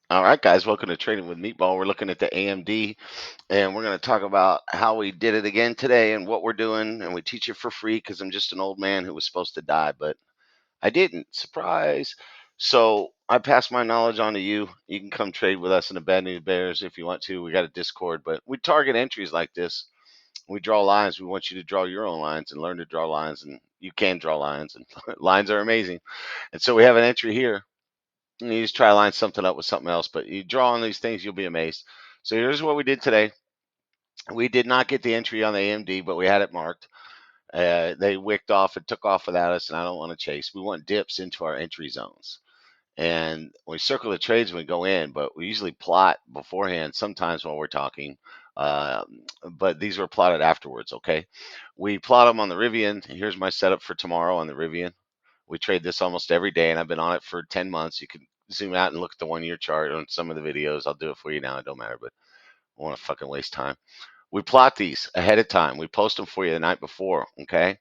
All right, guys, welcome to Trading with Meatball. We're looking at the AMD and we're going to talk about how we did it again today and what we're doing. And we teach it for free because I'm just an old man who was supposed to die, but I didn't. Surprise. So I pass my knowledge on to you. You can come trade with us in the Bad News Bears if you want to. We got a Discord, but we target entries like this. We draw lines. We want you to draw your own lines and learn to draw lines. And you can draw lines, and lines are amazing. And so we have an entry here. And you just try to line something up with something else, but you draw on these things, you'll be amazed. So here's what we did today. We did not get the entry on the AMD, but we had it marked. They wicked off and took off without us, and I don't want to chase. We want dips into our entry zones. And we circle the trades when we go in, but we usually plot beforehand sometimes while we're talking. But these were plotted afterwards, okay? We plot them on the Rivian. Here's my setup for tomorrow on the Rivian. We trade this almost every day, and I've been on it for 10 months. You can zoom out and look at the 1 year chart on some of the videos. I'll do it for you now. It don't matter, but I want to fucking waste time. We plot these ahead of time. We post them for you the night before, okay?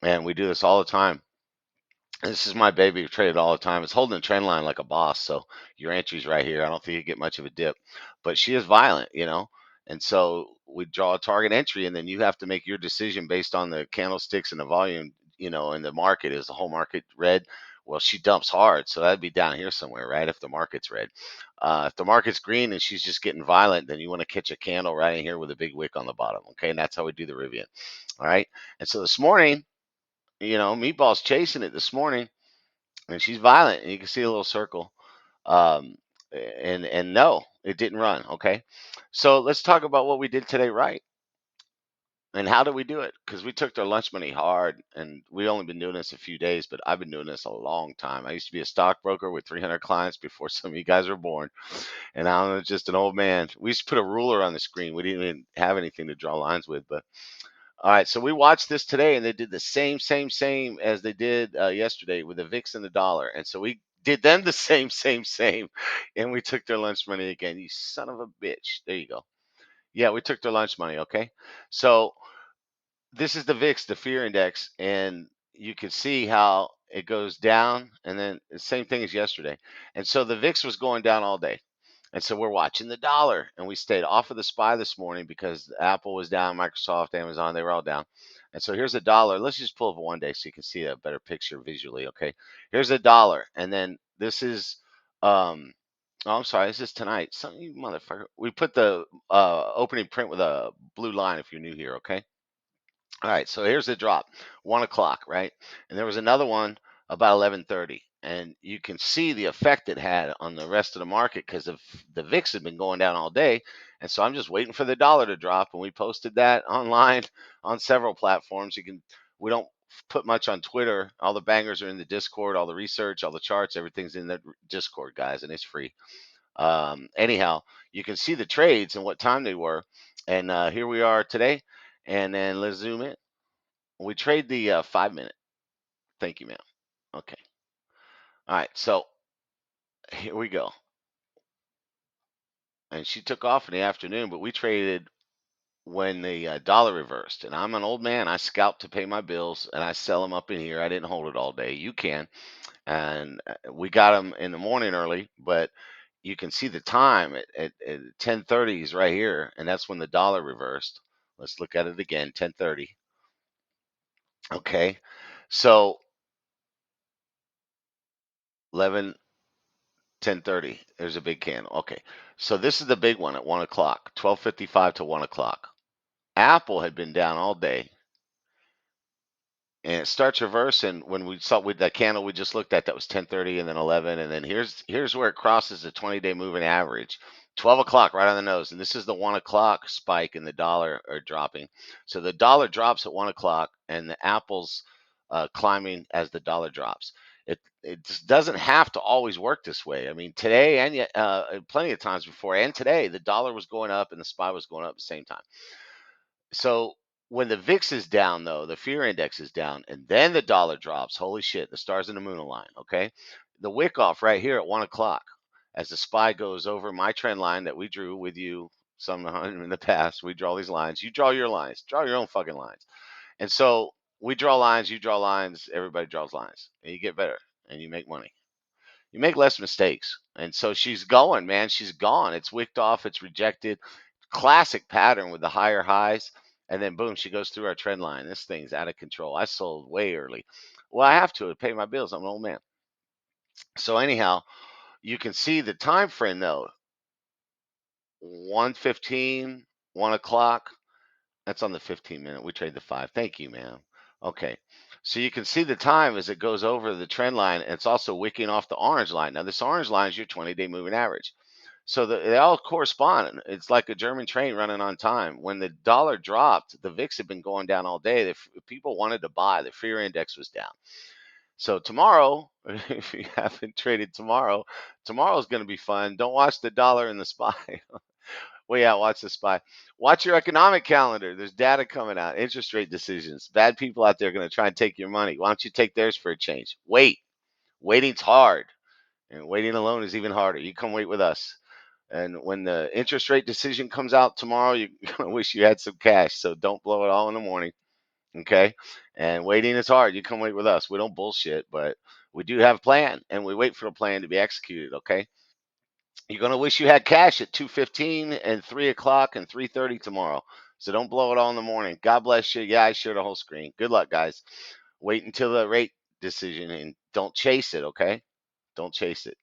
And we do this all the time. This is my baby. We trade it all the time. It's holding the trend line like a boss. So your entry's right here. I don't think you get much of a dip, but she is violent. And so we draw a target entry, and then you have to make your decision based on the candlesticks and the volume, and the market. Is the whole market red? Well, she dumps hard, so that'd be down here somewhere, right? If the market's red. If the market's green and she's just getting violent, then you want to catch a candle right in here with a big wick on the bottom. Okay, and that's how we do the Rivian. All right. And so this morning, Meatball's chasing it this morning, and she's violent, and you can see a little circle. Um, and no, it didn't run. Okay, so let's talk about what we did today, right? And how did we do it? Because we took their lunch money hard, and we only been doing this a few days, but I've been doing this a long time. I used to be a stockbroker with 300 clients before some of you guys were born, and I'm just an old man. We used to put a ruler on the screen. We didn't even have anything to draw lines with, but all right, so we watched this today, and they did the same as they did yesterday with the VIX and the dollar, and so we did them the same, and we took their lunch money again. You son of a bitch! There you go. Yeah, we took their lunch money. Okay, so this is the VIX, the fear index, and you can see how it goes down, and then the same thing as yesterday. And so the VIX was going down all day. And so we're watching the dollar, and we stayed off of the SPY this morning because Apple was down, Microsoft, Amazon, they were all down. And so here's a dollar. Let's just pull up one day so you can see a better picture visually. Okay. Here's a dollar. And then this is, oh, I'm sorry, this is tonight. Some you motherfucker. We put the opening print with a blue line if you're new here. Okay. All right, so here's the drop, 1 o'clock, right? And there was another one about 11:30, and you can see the effect it had on the rest of the market because of the VIX had been going down all day, and so I'm just waiting for the dollar to drop, and we posted that online on several platforms. We don't put much on Twitter. All the bangers are in the Discord, all the research, all the charts, everything's in the Discord, guys, and it's free. Anyhow, you can see the trades and what time they were, and here we are today. And then let's zoom in. We trade the 5 minute. Thank you, ma'am. Okay. All right. So here we go. And she took off in the afternoon, but we traded when the dollar reversed. And I'm an old man. I scalp to pay my bills, and I sell them up in here. I didn't hold it all day. You can. And we got them in the morning early, but you can see the time at 10:30 is right here, and that's when the dollar reversed. Let's look at it again. 10:30. Okay. So 11 10:30. There's a big candle. Okay. So this is the big one at 1 o'clock, 12:55 to 1 o'clock. Apple had been down all day, and it starts reversing when we saw with that candle we just looked at. That was 10:30 and then 11, and then here's where it crosses the 20-day moving average. 12 o'clock right on the nose, and this is the 1 o'clock spike, and the dollar are dropping. So the dollar drops at 1 o'clock, and the Apple's climbing as the dollar drops. It just doesn't have to always work this way. I mean, today and yet plenty of times before, and today the dollar was going up and the SPY was going up at the same time. So when the VIX is down, though, the fear index is down, and then the dollar drops. Holy shit, the stars and the moon align. Okay, the wick off right here at 1 o'clock as the SPY goes over my trend line that we drew with you some in the past. We draw these lines. You draw your lines. Draw your own fucking lines. And so we draw lines. You draw lines. Everybody draws lines, and you get better and you make money. you make less mistakes. And so she's going, man. She's gone. It's wicked off. It's rejected. Classic pattern with the higher highs. And then boom, she goes through our trend line. This thing's out of control. I sold way early. Well, I have to pay my bills. I'm an old man. So anyhow, you can see the time frame though. 1:15, 1 o'clock. That's on the 15-minute. We trade the 5. Thank you, man. Okay. So you can see the time as it goes over the trend line. And it's also wicking off the orange line. Now, this orange line is your 20-day moving average. So they all correspond. It's like a German train running on time. When the dollar dropped, the VIX had been going down all day. People wanted to buy. The fear index was down. So tomorrow, if you haven't traded tomorrow, tomorrow's going to be fun. Don't watch the dollar and the SPY. Well, yeah, watch the SPY. Watch your economic calendar. There's data coming out, interest rate decisions. Bad people out there are going to try and take your money. Why don't you take theirs for a change? Wait. Waiting's hard, and waiting alone is even harder. You come wait with us. And when the interest rate decision comes out tomorrow, you're going to wish you had some cash. So don't blow it all in the morning. Okay. And waiting is hard. You come wait with us. We don't bullshit, but we do have a plan, and we wait for the plan to be executed. Okay. You're gonna wish you had cash at 2:15 and 3 o'clock and 3:30 tomorrow. So don't blow it all in the morning. God bless you. Yeah, I shared a whole screen. Good luck, guys. Wait until the rate decision and don't chase it, okay? Don't chase it.